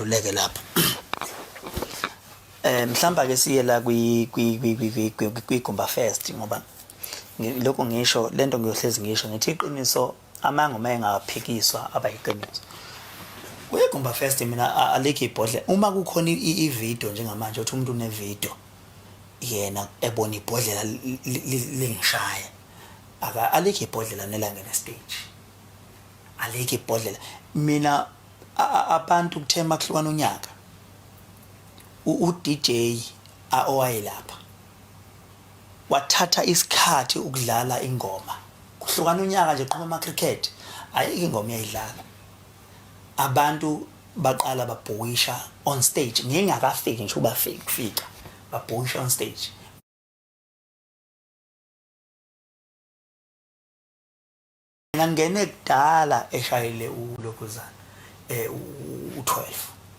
Uleke lapha. Mhlamba ke siye la kwi-Gumba Fest ngoba lokho ngisho lento ngiyohlezi ngisho ngithi iqiniso amanga uma engaphikiswa abayiqiniso. Kwi-Gumba Fest mina alikho ibhodlela uma kukhona i-video njengamanje uthi umuntu une-video yena ebona ibhodlela lingishaya alikho ibhodlela nelangena stage alikho ibhodlela mina abantu kuthe makuhlukana unyaka u-DJ owayelapha wathatha isikhathi ukudlala ingoma kuhlukana unyaka nje qhuma ama-cricket ayike ingoma yayidlala abantu baqala babhukisha on stage ngingakafiki nje ubafika babhukisha on stage ngangene kudala eshayile uLokhuzani u12